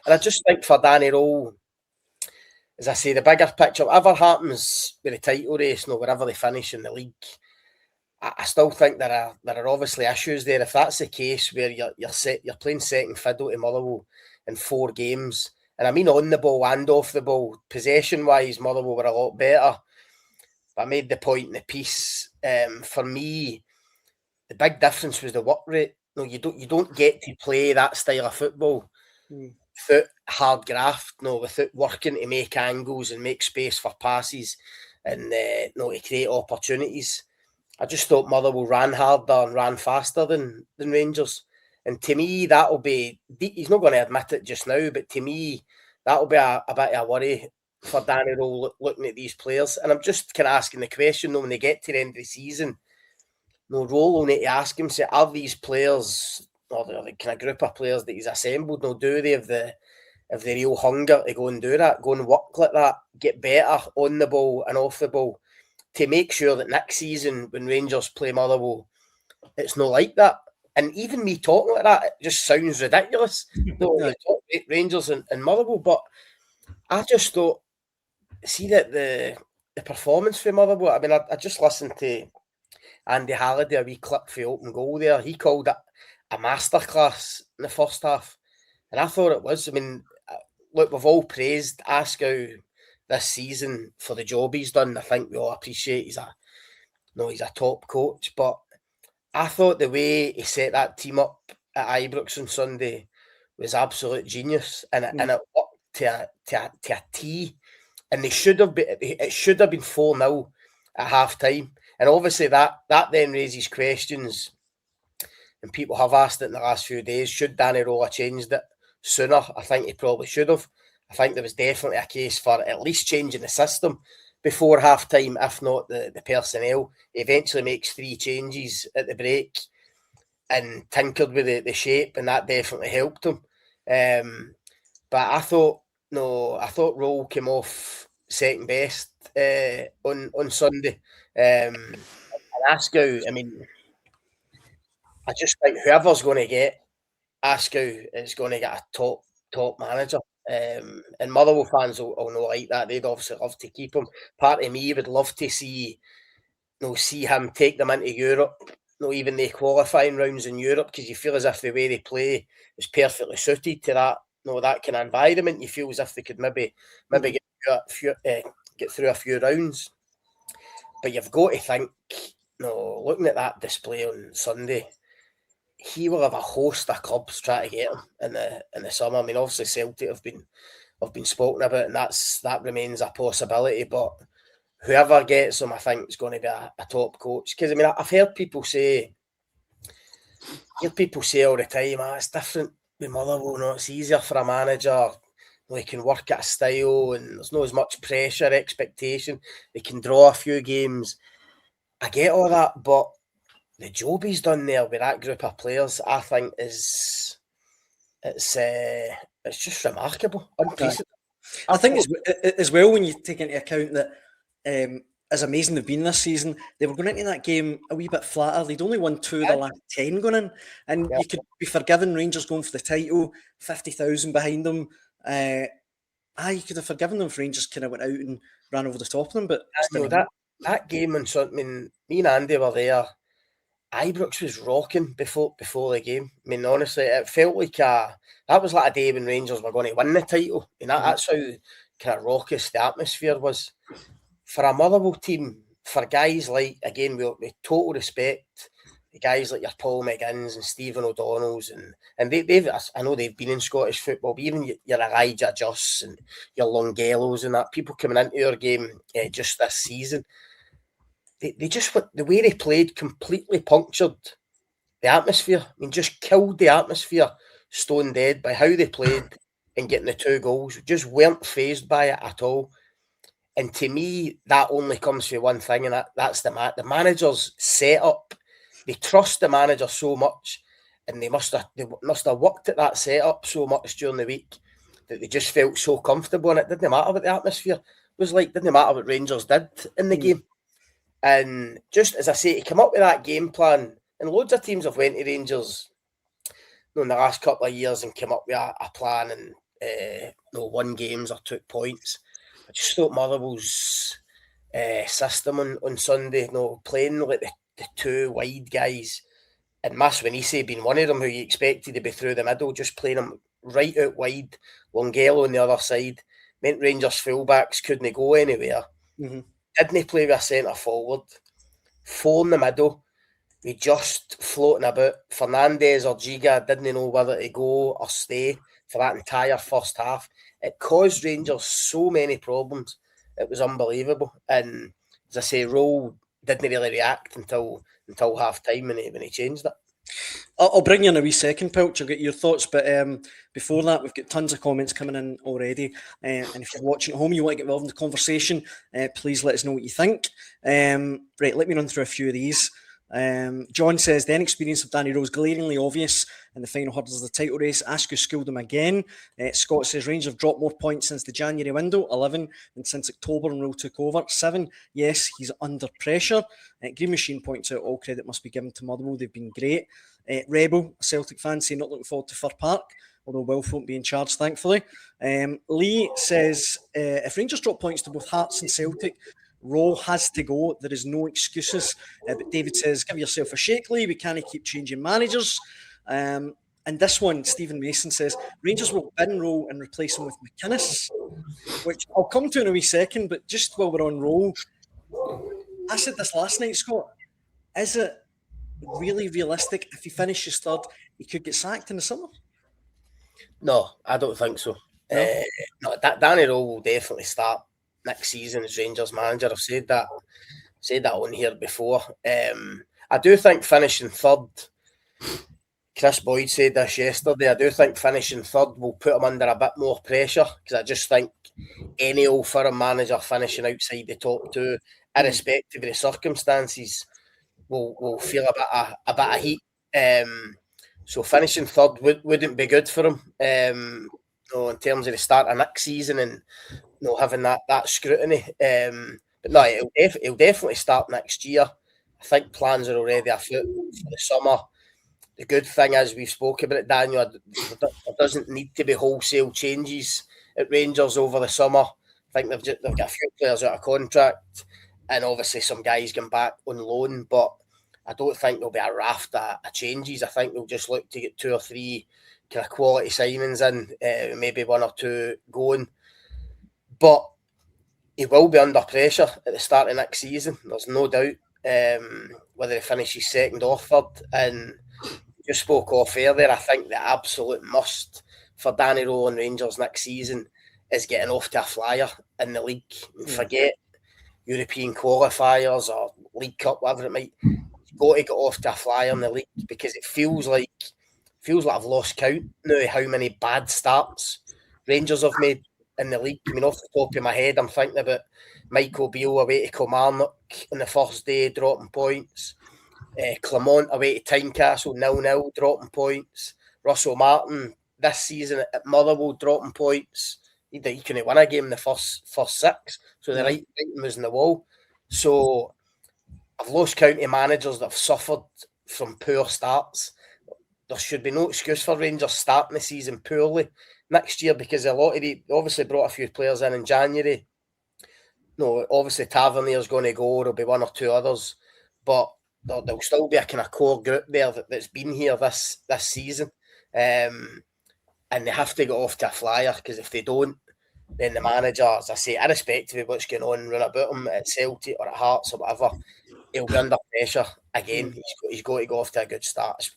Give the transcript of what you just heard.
And I just think for Danny Rohl, as I say, the bigger picture, whatever happens with the title race, wherever they finish in the league, I still think there are obviously issues there. If that's the case, where you're playing second fiddle to Motherwell in 4 games, and I mean on the ball and off the ball, possession-wise, Motherwell were a lot better. But I made the point in the piece. For me, the big difference was the work rate. You don't get to play that style of football without hard graft, without working to make angles and make space for passes and to create opportunities. I just thought Motherwell ran harder and ran faster than Rangers. And to me, that'll be... He's not going to admit it just now, but to me, that'll be a bit of a worry for Danny Rohl looking at these players. And I'm just kind of asking the question, when they get to the end of the season, Rohl will need to ask him, say, are these players, or the kind of group of players that he's assembled, do they have the real hunger to go and do that, go and work like that, get better on the ball and off the ball, to make sure that next season when Rangers play Motherwell, it's not like that. And even me talking like that, it just sounds ridiculous. Rangers and Motherwell, but I just thought, see that the performance for Motherwell, I mean, I just listened to Andy Halliday, a wee clip for open goal there. He called it a masterclass in the first half. And I thought it was. I mean, look, we've all praised Askou this season for the job he's done. I think we all appreciate he's a top coach. But I thought the way he set that team up at Ibrox on Sunday was absolute genius. And it worked to a T. And it should have been 4-0 at half time. And obviously that then raises questions, and people have asked it in the last few days, should Danny Rohl have changed it sooner? I think he probably should have. I think there was definitely a case for at least changing the system before half-time, if not the personnel. He eventually makes 3 changes at the break and tinkered with the shape, and that definitely helped him. But I thought Rohl came off second best on Sunday. And Askou, I mean, I just think whoever's going to get Askou is going to get a top manager. And Motherwell fans will not like that. They'd obviously love to keep him. Part of me would love to see him take them into Europe, even the qualifying rounds in Europe, because you feel as if the way they play is perfectly suited to that, that kind of environment. You feel as if they could maybe get through a few rounds. But you've got to think, looking at that display on Sunday, he will have a host of clubs trying to get him in the summer. I mean, obviously Celtic have been spoken about, and that remains a possibility. But whoever gets him, I think, is going to be a top coach. Because I mean, I've heard people say all the time, it's different with Motherwell. It's easier for a manager. They can work at a style, and there's not as much pressure, expectation. They can draw a few games. I get all that, but the job he's done there with that group of players, I think, it's just remarkable, unprecedented. I think as well, when you take into account that as amazing they've been this season, they were going into that game a wee bit flatter. They'd only won 2 of the last 10 going in, and you could be forgiven Rangers going for the title, 50,000 behind them. You could have forgiven them if Rangers kind of went out and ran over the top of them. But that game, and so I mean, me and Andy were there. Ibrox was rocking before the game. I mean, honestly, it felt like that was like a day when Rangers were going to win the title. I mean, that's how kind of raucous the atmosphere was. For a Motherwell team, for guys like, again, with total respect, the guys like your Paul McGinns and Stephen O'Donnell's, and they've I know they've been in Scottish football, but even your Elijah Justs and your Longelos and that, people coming into your game just this season, they just, the way they played completely punctured the atmosphere. I mean, just killed the atmosphere stone dead by how they played and getting the 2 goals. Just weren't fazed by it at all. And to me, that only comes from one thing, and that's the manager's setup. They trust the manager so much, and they must have worked at that setup so much during the week that they just felt so comfortable, and it didn't matter what the atmosphere was like. Didn't matter what Rangers did in the game. And just as I say, to come up with that game plan, and loads of teams have went to Rangers in the last couple of years and come up with a plan, and won games or took points. I just thought Motherwell's system on Sunday, playing like the two wide guys, and Maswanise being one of them who you expected to be through the middle, just playing them right out wide, Longelo on the other side, meant Rangers fullbacks couldn't go anywhere. Mm-hmm. Didn't play with a centre forward, four in the middle, we just floating about. Fernandez or Giga didn't know whether to go or stay for that entire first half. It caused Rangers so many problems. It was unbelievable. And as I say, Rohl didn't really react until half time when he changed it. I'll bring you in a wee second, Pilch. I'll get your thoughts. But before that, we've got tons of comments coming in already. And if you're watching at home, you want to get involved in the conversation, please let us know what you think. Right, let me run through a few of these. John says the inexperience of Danny Rose glaringly obvious in the final hurdles of the title race. Askou schooled him again. Scott says Rangers have dropped more points since the January window, 11, than since October and Rohl took over, 7. Yes, he's under pressure. Green Machine points out all credit must be given to Motherwell. They've been great. Rebel, a Celtic fan, saying not looking forward to Fir Park, although Wilf won't be in charge, thankfully. Lee says if Rangers drop points to both Hearts and Celtic, Rohl has to go. There is no excuses. But David says, give yourself a shake, Lee. We can't keep changing managers. And this one, Stephen Mason says, Rangers will bin Rohl and replace him with McInnes, which I'll come to in a wee second. But just while we're on Rohl, I said this last night, Scott. Is it really realistic if he finishes third, he could get sacked in the summer? No, I don't think so. No, Danny Rohl will definitely start next season as Rangers manager. I've said that on here before. I do think finishing third, Chris Boyd said this yesterday, I do think finishing third will put him under a bit more pressure, because I just think any old firm manager finishing outside the top two, irrespective of the circumstances, will feel a bit of heat. So finishing third wouldn't be good for him. In terms of the start of next season and having that scrutiny. But no, it'll definitely start next year. I think plans are already afoot for the summer. The good thing is, we've spoken about it, Daniel, there doesn't need to be wholesale changes at Rangers over the summer. I think they've got a few players out of contract, and obviously some guys going back on loan, but I don't think there'll be a raft of changes. I think they'll just look to get 2 or 3 kind of quality signings in, maybe 1 or 2 going. But he will be under pressure at the start of next season. There's no doubt, whether he finishes second or third. And just spoke off air there, I think the absolute must for Danny Rohl and Rangers next season is getting off to a flyer in the league. Forget European qualifiers or League Cup, whatever it might. You've got to get off to a flyer in the league, because it feels like I've lost count now how many bad starts Rangers have made in the league. I mean, off the top of my head, I'm thinking about Michael Beale away to Kilmarnock on the first day, dropping points. Clermont away to Tynecastle, 0-0, dropping points. Russell Martin this season at Motherwell, dropping points. He couldn't win a game in the first 6, so the writing was in the wall. So I've lost count of managers that have suffered from poor starts. There should be no excuse for Rangers starting the season poorly next year, because a lot of they obviously brought a few players in January. Obviously Tavernier's going to go. There'll be 1 or 2 others, but there'll still be a kind of core group there that's been here this season, and they have to get off to a flyer, because if they don't, then the manager, as I say, irrespective of what's going on round about him at Celtic or at Hearts or whatever, he'll be under pressure again. He's got to go off to a good start.